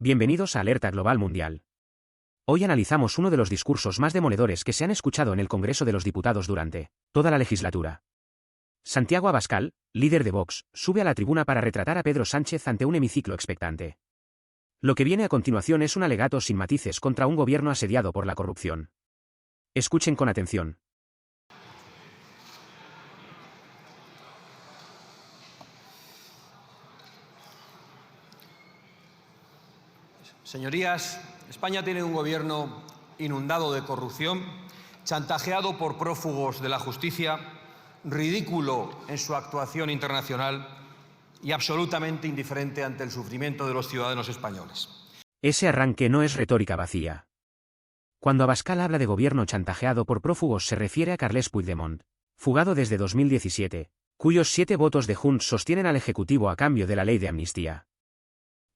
Bienvenidos a Alerta Global Mundial. Hoy analizamos uno de los discursos más demoledores que se han escuchado en el Congreso de los Diputados durante toda la legislatura. Santiago Abascal, líder de Vox, sube a la tribuna para retratar a Pedro Sánchez ante un hemiciclo expectante. Lo que viene a continuación es un alegato sin matices contra un gobierno asediado por la corrupción. Escuchen con atención. Señorías, España tiene un gobierno inundado de corrupción, chantajeado por prófugos de la justicia, ridículo en su actuación internacional y absolutamente indiferente ante el sufrimiento de los ciudadanos españoles. Ese arranque no es retórica vacía. Cuando Abascal habla de gobierno chantajeado por prófugos se refiere a Carles Puigdemont, fugado desde 2017, cuyos 7 votos de Junts sostienen al Ejecutivo a cambio de la ley de amnistía.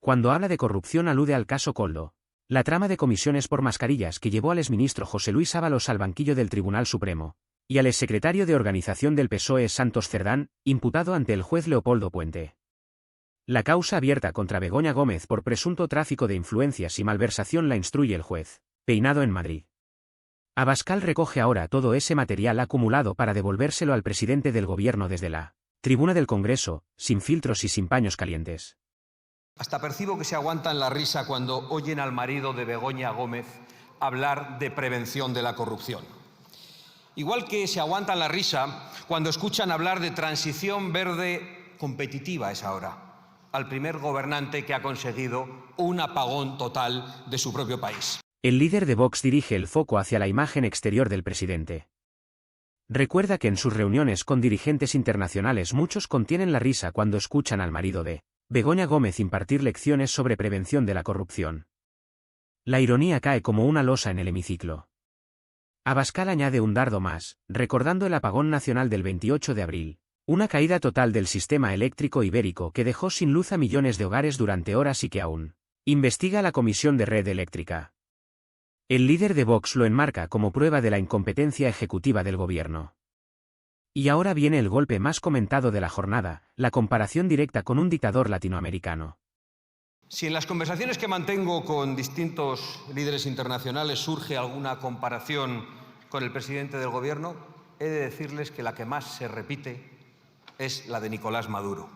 Cuando habla de corrupción alude al caso Koldo, la trama de comisiones por mascarillas que llevó al exministro José Luis Ábalos al banquillo del Tribunal Supremo, y al exsecretario de Organización del PSOE Santos Cerdán, imputado ante el juez Leopoldo Puente. La causa abierta contra Begoña Gómez por presunto tráfico de influencias y malversación la instruye el juez Peinado en Madrid. Abascal recoge ahora todo ese material acumulado para devolvérselo al presidente del gobierno desde la tribuna del Congreso, sin filtros y sin paños calientes. Hasta percibo que se aguantan la risa cuando oyen al marido de Begoña Gómez hablar de prevención de la corrupción. Igual que se aguantan la risa cuando escuchan hablar de transición verde competitiva a esa hora, al primer gobernante que ha conseguido un apagón total de su propio país. El líder de Vox dirige el foco hacia la imagen exterior del presidente. Recuerda que en sus reuniones con dirigentes internacionales muchos contienen la risa cuando escuchan al marido de Begoña Gómez impartir lecciones sobre prevención de la corrupción. La ironía cae como una losa en el hemiciclo. Abascal añade un dardo más, recordando el apagón nacional del 28 de abril, una caída total del sistema eléctrico ibérico que dejó sin luz a millones de hogares durante horas y que aún investiga la Comisión de Red Eléctrica. El líder de Vox lo enmarca como prueba de la incompetencia ejecutiva del gobierno. Y ahora viene el golpe más comentado de la jornada, la comparación directa con un dictador latinoamericano. Si en las conversaciones que mantengo con distintos líderes internacionales surge alguna comparación con el presidente del gobierno, he de decirles que la que más se repite es la de Nicolás Maduro.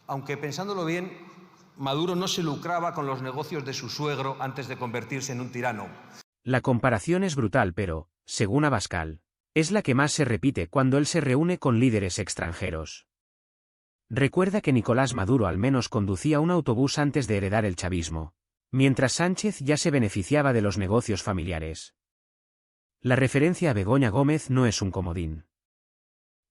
Aunque pensándolo bien, Maduro no se lucraba con los negocios de su suegro antes de convertirse en un tirano. La comparación es brutal pero, según Abascal, es la que más se repite cuando él se reúne con líderes extranjeros. Recuerda que Nicolás Maduro al menos conducía un autobús antes de heredar el chavismo, mientras Sánchez ya se beneficiaba de los negocios familiares. La referencia a Begoña Gómez no es un comodín.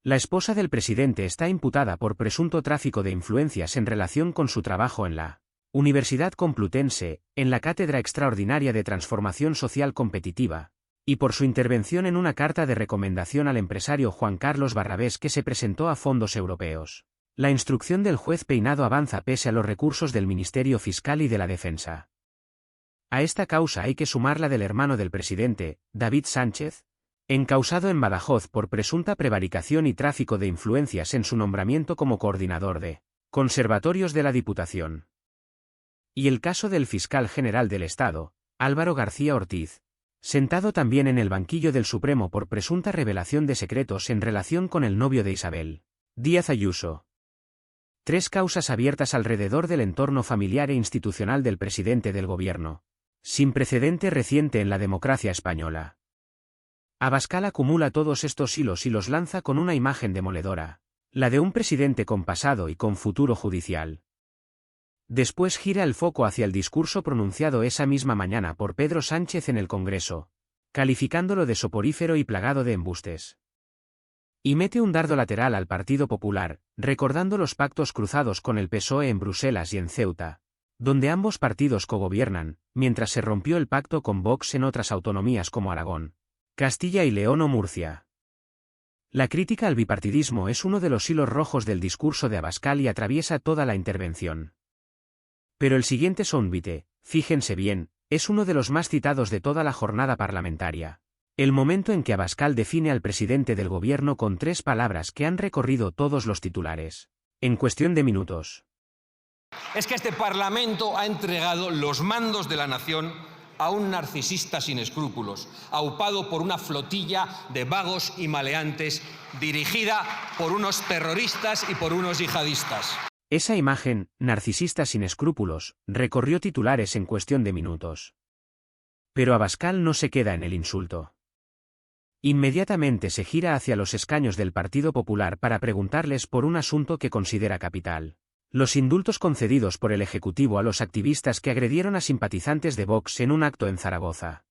La esposa del presidente está imputada por presunto tráfico de influencias en relación con su trabajo en la Universidad Complutense, en la Cátedra Extraordinaria de Transformación Social Competitiva, y por su intervención en una carta de recomendación al empresario Juan Carlos Barrabés que se presentó a fondos europeos. La instrucción del juez Peinado avanza pese a los recursos del Ministerio Fiscal y de la Defensa. A esta causa hay que sumar la del hermano del presidente, David Sánchez, encausado en Badajoz por presunta prevaricación y tráfico de influencias en su nombramiento como coordinador de conservatorios de la Diputación. Y el caso del fiscal general del Estado, Álvaro García Ortiz, sentado también en el banquillo del Supremo por presunta revelación de secretos en relación con el novio de Isabel, Díaz Ayuso. 3 causas abiertas alrededor del entorno familiar e institucional del presidente del gobierno, sin precedente reciente en la democracia española. Abascal acumula todos estos hilos y los lanza con una imagen demoledora, la de un presidente con pasado y con futuro judicial. Después gira el foco hacia el discurso pronunciado esa misma mañana por Pedro Sánchez en el Congreso, calificándolo de soporífero y plagado de embustes. Y mete un dardo lateral al Partido Popular, recordando los pactos cruzados con el PSOE en Bruselas y en Ceuta, donde ambos partidos cogobiernan, mientras se rompió el pacto con Vox en otras autonomías como Aragón, Castilla y León o Murcia. La crítica al bipartidismo es uno de los hilos rojos del discurso de Abascal y atraviesa toda la intervención. Pero el siguiente soundbite, fíjense bien, es uno de los más citados de toda la jornada parlamentaria. El momento en que Abascal define al presidente del gobierno con 3 palabras que han recorrido todos los titulares, en cuestión de minutos. Es que este Parlamento ha entregado los mandos de la nación a un narcisista sin escrúpulos, aupado por una flotilla de vagos y maleantes dirigida por unos terroristas y por unos yihadistas. Esa imagen, narcisista sin escrúpulos, recorrió titulares en cuestión de minutos. Pero Abascal no se queda en el insulto. Inmediatamente se gira hacia los escaños del Partido Popular para preguntarles por un asunto que considera capital: los indultos concedidos por el Ejecutivo a los activistas que agredieron a simpatizantes de Vox en un acto en Zaragoza.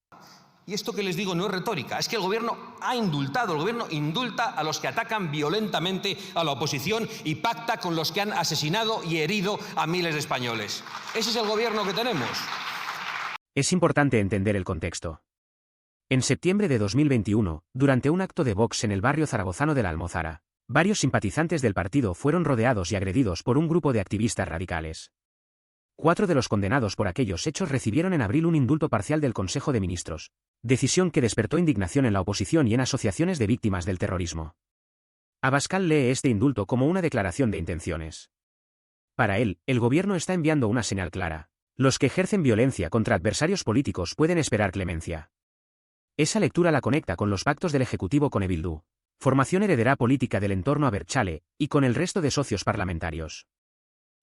Y esto que les digo no es retórica, es que el Gobierno ha indultado, el Gobierno indulta a los que atacan violentamente a la oposición y pacta con los que han asesinado y herido a miles de españoles. Ese es el Gobierno que tenemos. Es importante entender el contexto. En septiembre de 2021, durante un acto de Vox en el barrio zaragozano de la Almozara, varios simpatizantes del partido fueron rodeados y agredidos por un grupo de activistas radicales. 4 de los condenados por aquellos hechos recibieron en abril un indulto parcial del Consejo de Ministros, decisión que despertó indignación en la oposición y en asociaciones de víctimas del terrorismo. Abascal lee este indulto como una declaración de intenciones. Para él, el gobierno está enviando una señal clara: los que ejercen violencia contra adversarios políticos pueden esperar clemencia. Esa lectura la conecta con los pactos del Ejecutivo con Bildu, formación heredera política del entorno Abertzale, y con el resto de socios parlamentarios.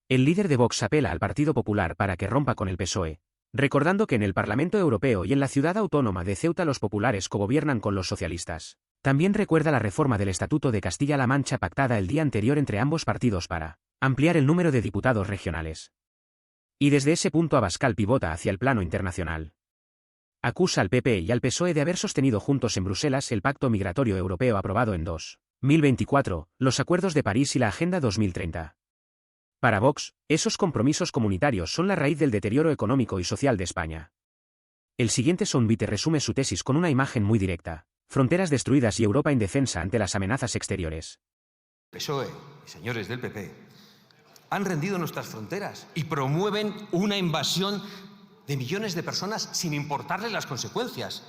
El líder de Vox apela al Partido Popular para que rompa con el PSOE, recordando que en el Parlamento Europeo y en la ciudad autónoma de Ceuta los populares cogobiernan con los socialistas. También recuerda la reforma del Estatuto de Castilla-La Mancha pactada el día anterior entre ambos partidos para ampliar el número de diputados regionales. Y desde ese punto Abascal pivota hacia el plano internacional. Acusa al PP y al PSOE de haber sostenido juntos en Bruselas el Pacto Migratorio Europeo aprobado en 2024, los Acuerdos de París y la Agenda 2030. Para Vox, esos compromisos comunitarios son la raíz del deterioro económico y social de España. El siguiente soundbite resume su tesis con una imagen muy directa: fronteras destruidas y Europa indefensa ante las amenazas exteriores. PSOE y señores del PP han rendido nuestras fronteras y promueven una invasión de millones de personas sin importarles las consecuencias.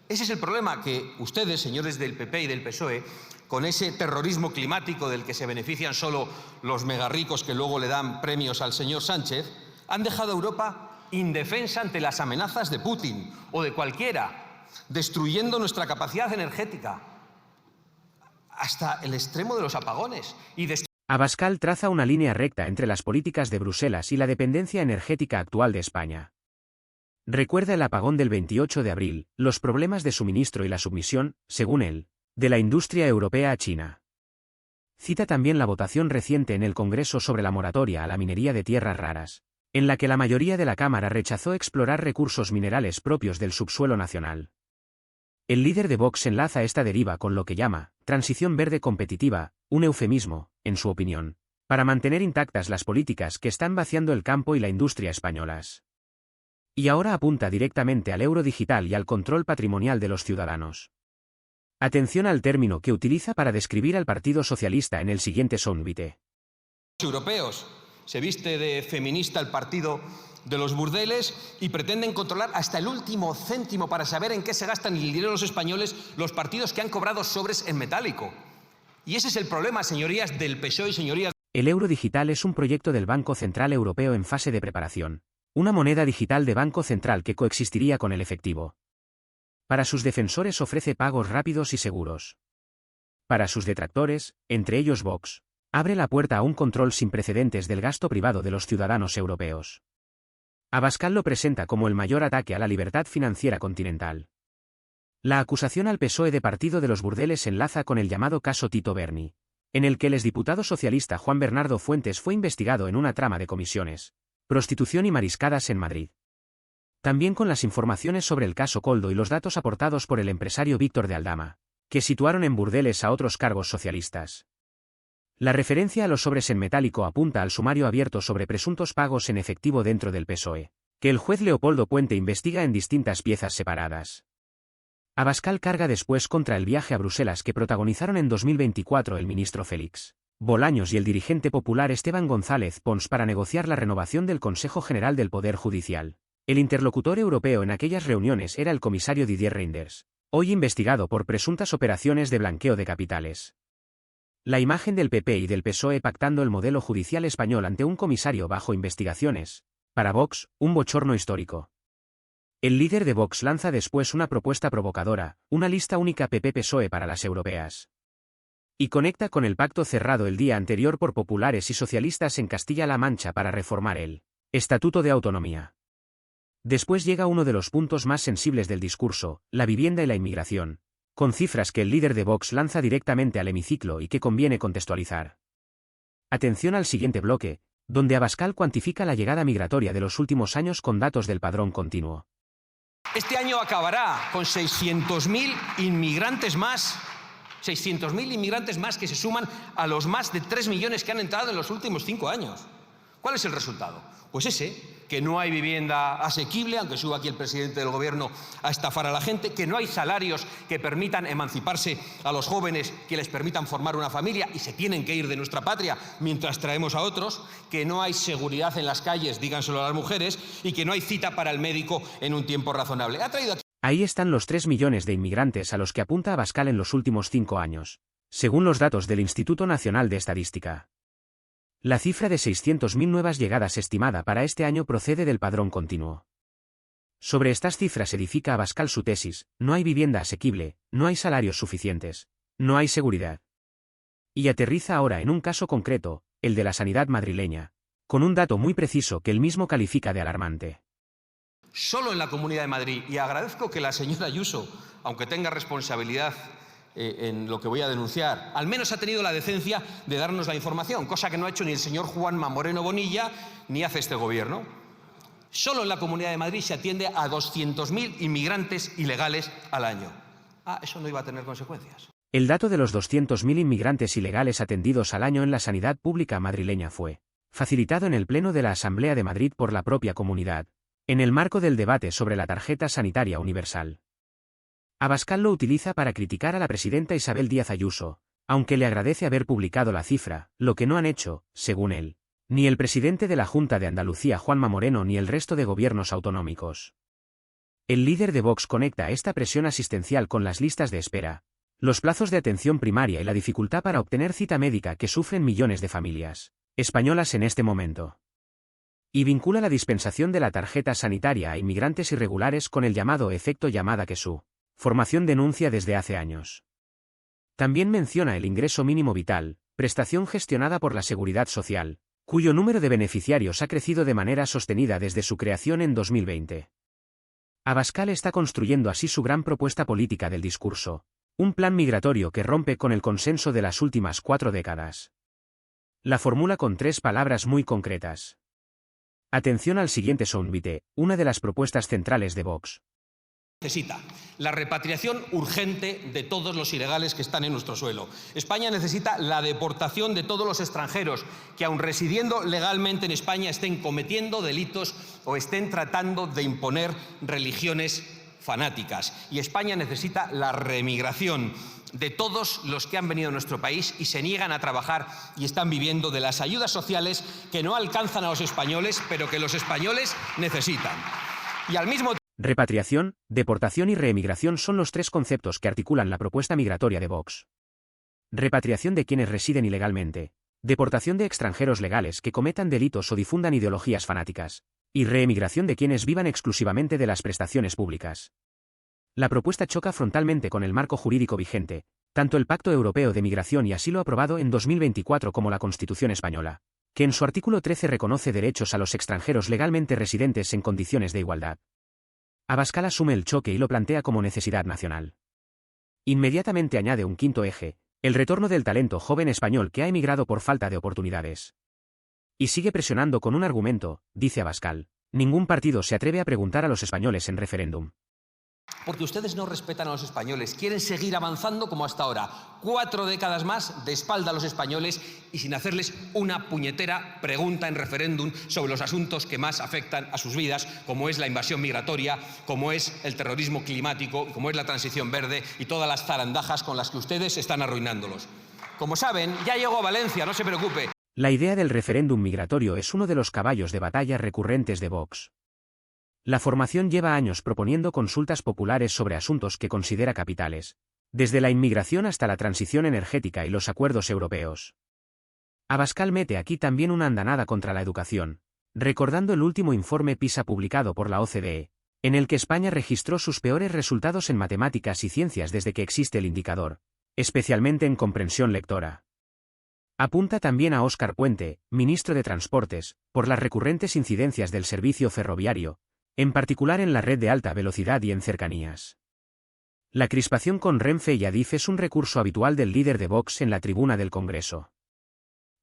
Ese es el problema, que ustedes, señores del PP y del PSOE, con ese terrorismo climático del que se benefician solo los megarricos que luego le dan premios al señor Sánchez, han dejado a Europa indefensa ante las amenazas de Putin o de cualquiera, destruyendo nuestra capacidad energética hasta el extremo de los apagones. Abascal traza una línea recta entre las políticas de Bruselas y la dependencia energética actual de España. Recuerda el apagón del 28 de abril, los problemas de suministro y la sumisión, según él, de la industria europea a China. Cita también la votación reciente en el Congreso sobre la moratoria a la minería de tierras raras, en la que la mayoría de la Cámara rechazó explorar recursos minerales propios del subsuelo nacional. El líder de Vox enlaza esta deriva con lo que llama transición verde competitiva, un eufemismo, en su opinión, para mantener intactas las políticas que están vaciando el campo y la industria españolas. Y ahora apunta directamente al euro digital y al control patrimonial de los ciudadanos. Atención al término que utiliza para describir al Partido Socialista en el siguiente soundbite. Europeos. Se viste de feminista el partido de los burdeles y pretenden controlar hasta el último céntimo para saber en qué se gastan el dinero de los españoles los partidos que han cobrado sobres en metálico. Y ese es el problema, señorías del PSOE y señorías. El euro digital es un proyecto del Banco Central Europeo en fase de preparación. Una moneda digital de Banco Central que coexistiría con el efectivo. Para sus defensores ofrece pagos rápidos y seguros. Para sus detractores, entre ellos Vox, abre la puerta a un control sin precedentes del gasto privado de los ciudadanos europeos. Abascal lo presenta como el mayor ataque a la libertad financiera continental. La acusación al PSOE de partido de los burdeles enlaza con el llamado caso Tito Berni, en el que el exdiputado socialista Juan Bernardo Fuentes fue investigado en una trama de comisiones, prostitución y mariscadas en Madrid. También con las informaciones sobre el caso Coldo y los datos aportados por el empresario Víctor de Aldama, que situaron en burdeles a otros cargos socialistas. La referencia a los sobres en metálico apunta al sumario abierto sobre presuntos pagos en efectivo dentro del PSOE, que el juez Leopoldo Puente investiga en distintas piezas separadas. Abascal carga después contra el viaje a Bruselas que protagonizaron en 2024 el ministro Félix Bolaños y el dirigente popular Esteban González Pons para negociar la renovación del Consejo General del Poder Judicial. El interlocutor europeo en aquellas reuniones era el comisario Didier Reynders, hoy investigado por presuntas operaciones de blanqueo de capitales. La imagen del PP y del PSOE pactando el modelo judicial español ante un comisario bajo investigaciones. Para Vox, un bochorno histórico. El líder de Vox lanza después una propuesta provocadora, una lista única PP-PSOE para las europeas. Y conecta con el pacto cerrado el día anterior por populares y socialistas en Castilla-La Mancha para reformar el Estatuto de Autonomía. Después llega uno de los puntos más sensibles del discurso, la vivienda y la inmigración, con cifras que el líder de Vox lanza directamente al hemiciclo y que conviene contextualizar. Atención al siguiente bloque, donde Abascal cuantifica la llegada migratoria de los últimos años con datos del padrón continuo. Este año acabará con 600.000 inmigrantes más. 600.000 inmigrantes más que se suman a los más de 3 millones que han entrado en los últimos 5 años. ¿Cuál es el resultado? Pues ese, que no hay vivienda asequible, aunque suba aquí el presidente del gobierno a estafar a la gente, que no hay salarios que permitan emanciparse a los jóvenes, que les permitan formar una familia y se tienen que ir de nuestra patria mientras traemos a otros, que no hay seguridad en las calles, díganselo a las mujeres, y que no hay cita para el médico en un tiempo razonable. Ha traído aquí... Ahí están los 3 millones de inmigrantes a los que apunta Abascal en los últimos 5 años, según los datos del Instituto Nacional de Estadística. La cifra de 600.000 nuevas llegadas estimada para este año procede del padrón continuo. Sobre estas cifras edifica Abascal su tesis: no hay vivienda asequible, no hay salarios suficientes, no hay seguridad. Y aterriza ahora en un caso concreto, el de la sanidad madrileña, con un dato muy preciso que él mismo califica de alarmante. Solo en la Comunidad de Madrid, y agradezco que la señora Ayuso, aunque tenga responsabilidad en lo que voy a denunciar, al menos ha tenido la decencia de darnos la información, cosa que no ha hecho ni el señor Juanma Moreno Bonilla ni hace este gobierno. Solo en la Comunidad de Madrid se atiende a 200.000 inmigrantes ilegales al año. Eso no iba a tener consecuencias. El dato de los 200.000 inmigrantes ilegales atendidos al año en la sanidad pública madrileña fue facilitado en el Pleno de la Asamblea de Madrid por la propia comunidad, en el marco del debate sobre la tarjeta sanitaria universal. Abascal lo utiliza para criticar a la presidenta Isabel Díaz Ayuso, aunque le agradece haber publicado la cifra, lo que no han hecho, según él, ni el presidente de la Junta de Andalucía Juanma Moreno ni el resto de gobiernos autonómicos. El líder de Vox conecta esta presión asistencial con las listas de espera, los plazos de atención primaria y la dificultad para obtener cita médica que sufren millones de familias españolas en este momento. Y vincula la dispensación de la tarjeta sanitaria a inmigrantes irregulares con el llamado efecto llamada que su formación denuncia desde hace años. También menciona el ingreso mínimo vital, prestación gestionada por la Seguridad Social, cuyo número de beneficiarios ha crecido de manera sostenida desde su creación en 2020. Abascal está construyendo así su gran propuesta política del discurso, un plan migratorio que rompe con el consenso de las últimas 4 décadas. La formula con 3 palabras muy concretas. Atención al siguiente soundbite, una de las propuestas centrales de Vox. Necesita la repatriación urgente de todos los ilegales que están en nuestro suelo. España necesita la deportación de todos los extranjeros que, aun residiendo legalmente en España, estén cometiendo delitos o estén tratando de imponer religiones fanáticas. Y España necesita la reemigración de todos los que han venido a nuestro país y se niegan a trabajar y están viviendo de las ayudas sociales que no alcanzan a los españoles, pero que los españoles necesitan. Y al mismo tiempo, repatriación, deportación y reemigración son los 3 conceptos que articulan la propuesta migratoria de Vox. Repatriación de quienes residen ilegalmente, deportación de extranjeros legales que cometan delitos o difundan ideologías fanáticas, y reemigración de quienes vivan exclusivamente de las prestaciones públicas. La propuesta choca frontalmente con el marco jurídico vigente, tanto el Pacto Europeo de Migración y Asilo aprobado en 2024 como la Constitución española, que en su artículo 13 reconoce derechos a los extranjeros legalmente residentes en condiciones de igualdad. Abascal asume el choque y lo plantea como necesidad nacional. Inmediatamente añade un quinto eje, el retorno del talento joven español que ha emigrado por falta de oportunidades. Y sigue presionando con un argumento, dice Abascal: ningún partido se atreve a preguntar a los españoles en referéndum. Porque ustedes no respetan a los españoles, quieren seguir avanzando como hasta ahora, 4 décadas más de espalda a los españoles y sin hacerles una puñetera pregunta en referéndum sobre los asuntos que más afectan a sus vidas, como es la invasión migratoria, como es el terrorismo climático, como es la transición verde y todas las zarandajas con las que ustedes están arruinándolos. Como saben, ya llegó a Valencia, no se preocupe. La idea del referéndum migratorio es uno de los caballos de batalla recurrentes de Vox. La formación lleva años proponiendo consultas populares sobre asuntos que considera capitales, desde la inmigración hasta la transición energética y los acuerdos europeos. Abascal mete aquí también una andanada contra la educación, recordando el último informe PISA publicado por la OCDE, en el que España registró sus peores resultados en matemáticas y ciencias desde que existe el indicador, especialmente en comprensión lectora. Apunta también a Óscar Puente, ministro de Transportes, por las recurrentes incidencias del servicio ferroviario, en particular en la red de alta velocidad y en cercanías. La crispación con Renfe y Adif es un recurso habitual del líder de Vox en la tribuna del Congreso.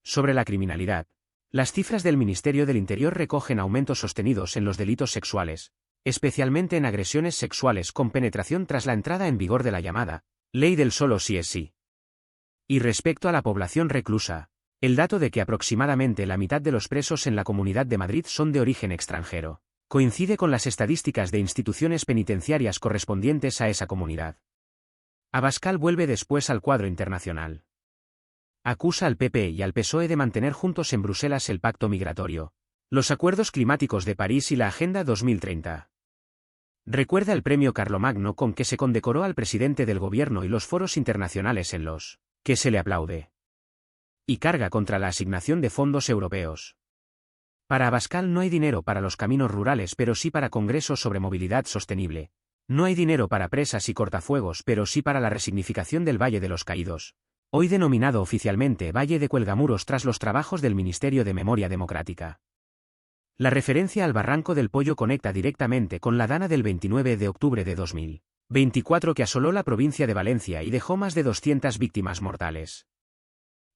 Sobre la criminalidad, las cifras del Ministerio del Interior recogen aumentos sostenidos en los delitos sexuales, especialmente en agresiones sexuales con penetración tras la entrada en vigor de la llamada ley del solo sí es sí. Y respecto a la población reclusa, el dato de que aproximadamente la mitad de los presos en la Comunidad de Madrid son de origen extranjero, coincide con las estadísticas de instituciones penitenciarias correspondientes a esa comunidad. Abascal vuelve después al cuadro internacional. Acusa al PP y al PSOE de mantener juntos en Bruselas el pacto migratorio, los acuerdos climáticos de París y la Agenda 2030. Recuerda el premio Carlomagno con que se condecoró al presidente del gobierno y los foros internacionales en los que se le aplaude. Y carga contra la asignación de fondos europeos. Para Abascal no hay dinero para los caminos rurales pero sí para congresos sobre movilidad sostenible. No hay dinero para presas y cortafuegos pero sí para la resignificación del Valle de los Caídos, hoy denominado oficialmente Valle de Cuelgamuros tras los trabajos del Ministerio de Memoria Democrática. La referencia al Barranco del Pollo conecta directamente con la dana del 29 de octubre de 2024 que asoló la provincia de Valencia y dejó más de 200 víctimas mortales.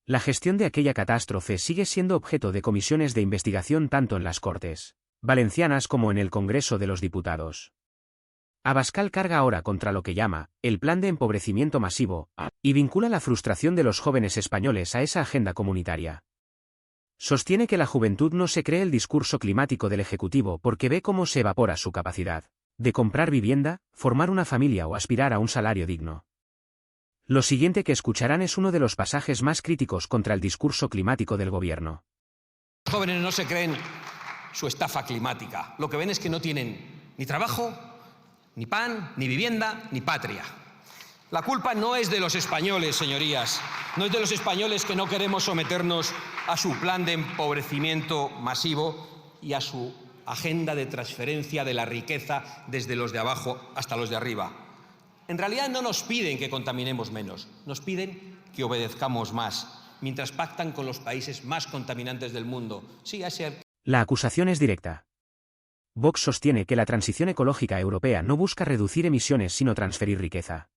La gestión de aquella catástrofe sigue siendo objeto de comisiones de investigación tanto en las Cortes valencianas como en el Congreso de los Diputados. Abascal carga ahora contra lo que llama el plan de empobrecimiento masivo y vincula la frustración de los jóvenes españoles a esa agenda comunitaria. Sostiene que la juventud no se cree el discurso climático del Ejecutivo porque ve cómo se evapora su capacidad de comprar vivienda, formar una familia o aspirar a un salario digno. Lo siguiente que escucharán es uno de los pasajes más críticos contra el discurso climático del gobierno. Los jóvenes no se creen su estafa climática. Lo que ven es que no tienen ni trabajo, ni pan, ni vivienda, ni patria. La culpa no es de los españoles, señorías. No es de los españoles que no queremos someternos a su plan de empobrecimiento masivo y a su agenda de transferencia de la riqueza desde los de abajo hasta los de arriba. En realidad no nos piden que contaminemos menos, nos piden que obedezcamos más, mientras pactan con los países más contaminantes del mundo. Sí, La acusación es directa. Vox sostiene que la transición ecológica europea no busca reducir emisiones sino transferir riqueza.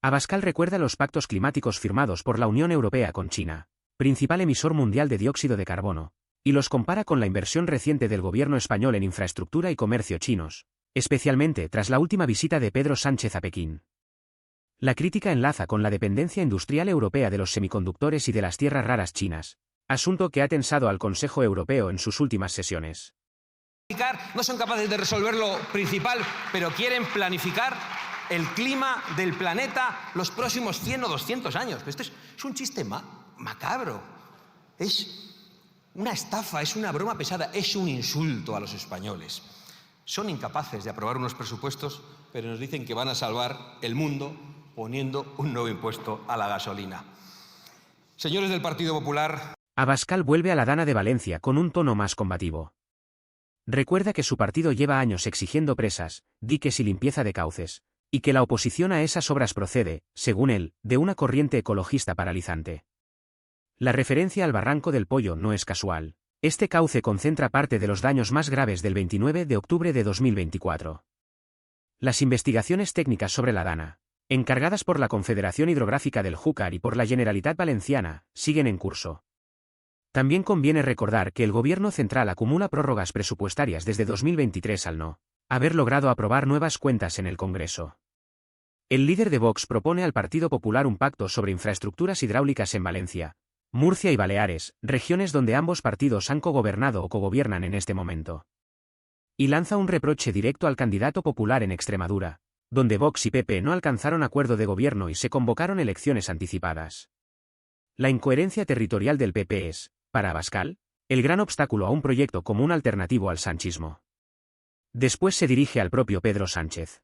Abascal recuerda los pactos climáticos firmados por la Unión Europea con China, principal emisor mundial de dióxido de carbono, y los compara con la inversión reciente del gobierno español en infraestructura y comercio chinos, especialmente tras la última visita de Pedro Sánchez a Pekín. La crítica enlaza con la dependencia industrial europea de los semiconductores y de las tierras raras chinas, asunto que ha tensado al Consejo Europeo en sus últimas sesiones. No son capaces de resolver lo principal, pero quieren planificar el clima del planeta los próximos 100 o 200 años. Esto es un chiste macabro. Es una estafa, es una broma pesada, es un insulto a los españoles. Son incapaces de aprobar unos presupuestos, pero nos dicen que van a salvar el mundo poniendo un nuevo impuesto a la gasolina. Señores del Partido Popular. Abascal vuelve a la Dana de Valencia con un tono más combativo. Recuerda que su partido lleva años exigiendo presas, diques y limpieza de cauces, y que la oposición a esas obras procede, según él, de una corriente ecologista paralizante. La referencia al Barranco del Pollo no es casual. Este cauce concentra parte de los daños más graves del 29 de octubre de 2024. Las investigaciones técnicas sobre la Dana, encargadas por la Confederación Hidrográfica del Júcar y por la Generalitat Valenciana, siguen en curso. También conviene recordar que el Gobierno central acumula prórrogas presupuestarias desde 2023 al no haber logrado aprobar nuevas cuentas en el Congreso. El líder de Vox propone al Partido Popular un pacto sobre infraestructuras hidráulicas en Valencia, Murcia y Baleares, regiones donde ambos partidos han cogobernado o cogobiernan en este momento. Y lanza un reproche directo al candidato popular en Extremadura, donde Vox y PP no alcanzaron acuerdo de gobierno y se convocaron elecciones anticipadas. La incoherencia territorial del PP es, para Abascal, el gran obstáculo a un proyecto común alternativo al sanchismo. Después se dirige al propio Pedro Sánchez.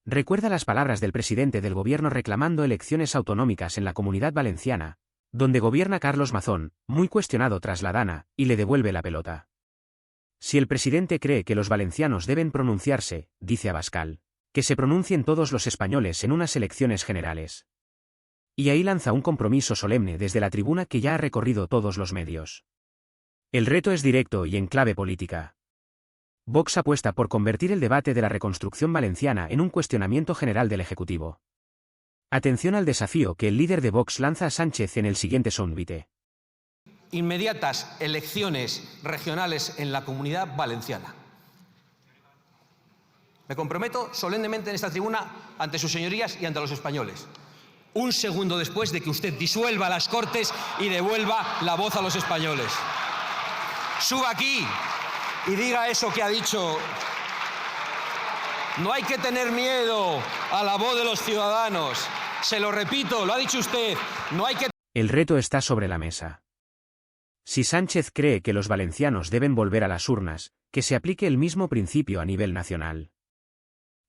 Recuerda las palabras del presidente del gobierno reclamando elecciones autonómicas en la Comunidad Valenciana, donde gobierna Carlos Mazón, muy cuestionado tras la Dana, y le devuelve la pelota. Si el presidente cree que los valencianos deben pronunciarse, dice Abascal, que se pronuncien todos los españoles en unas elecciones generales. Y ahí lanza un compromiso solemne desde la tribuna que ya ha recorrido todos los medios. El reto es directo y en clave política. Vox apuesta por convertir el debate de la reconstrucción valenciana en un cuestionamiento general del Ejecutivo. Atención al desafío que el líder de Vox lanza a Sánchez en el siguiente soundbite. Inmediatas elecciones regionales en la Comunidad Valenciana. Me comprometo solemnemente en esta tribuna ante sus señorías y ante los españoles. Un segundo después de que usted disuelva las Cortes y devuelva la voz a los españoles. Suba aquí y diga eso que ha dicho. No hay que tener miedo a la voz de los ciudadanos. Se lo repito, lo ha dicho usted. No hay que... El reto está sobre la mesa. Si Sánchez cree que los valencianos deben volver a las urnas, que se aplique el mismo principio a nivel nacional.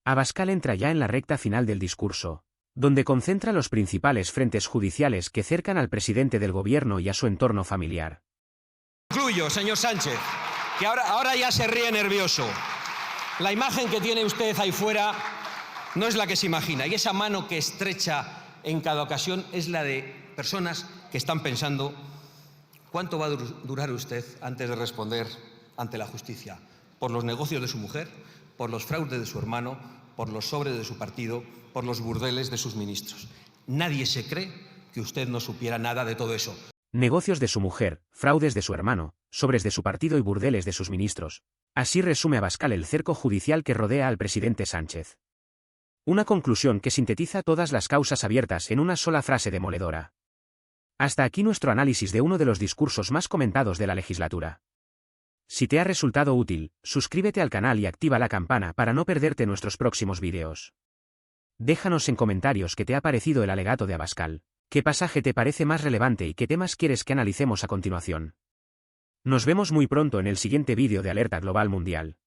Abascal entra ya en la recta final del discurso, donde concentra los principales frentes judiciales que cercan al presidente del gobierno y a su entorno familiar. Concluyo, señor Sánchez, que ahora ya se ríe nervioso. La imagen que tiene usted ahí fuera no es la que se imagina, y esa mano que estrecha en cada ocasión es la de personas que están pensando ¿cuánto va a durar usted antes de responder ante la justicia? ¿Por los negocios de su mujer? ¿Por los fraudes de su hermano? ¿Por los sobres de su partido? ¿Por los burdeles de sus ministros? Nadie se cree que usted no supiera nada de todo eso. Negocios de su mujer, fraudes de su hermano, sobres de su partido y burdeles de sus ministros. Así resume Abascal el cerco judicial que rodea al presidente Sánchez. Una conclusión que sintetiza todas las causas abiertas en una sola frase demoledora. Hasta aquí nuestro análisis de uno de los discursos más comentados de la legislatura. Si te ha resultado útil, suscríbete al canal y activa la campana para no perderte nuestros próximos vídeos. Déjanos en comentarios qué te ha parecido el alegato de Abascal, qué pasaje te parece más relevante y qué temas quieres que analicemos a continuación. Nos vemos muy pronto en el siguiente vídeo de Alerta Global Mundial.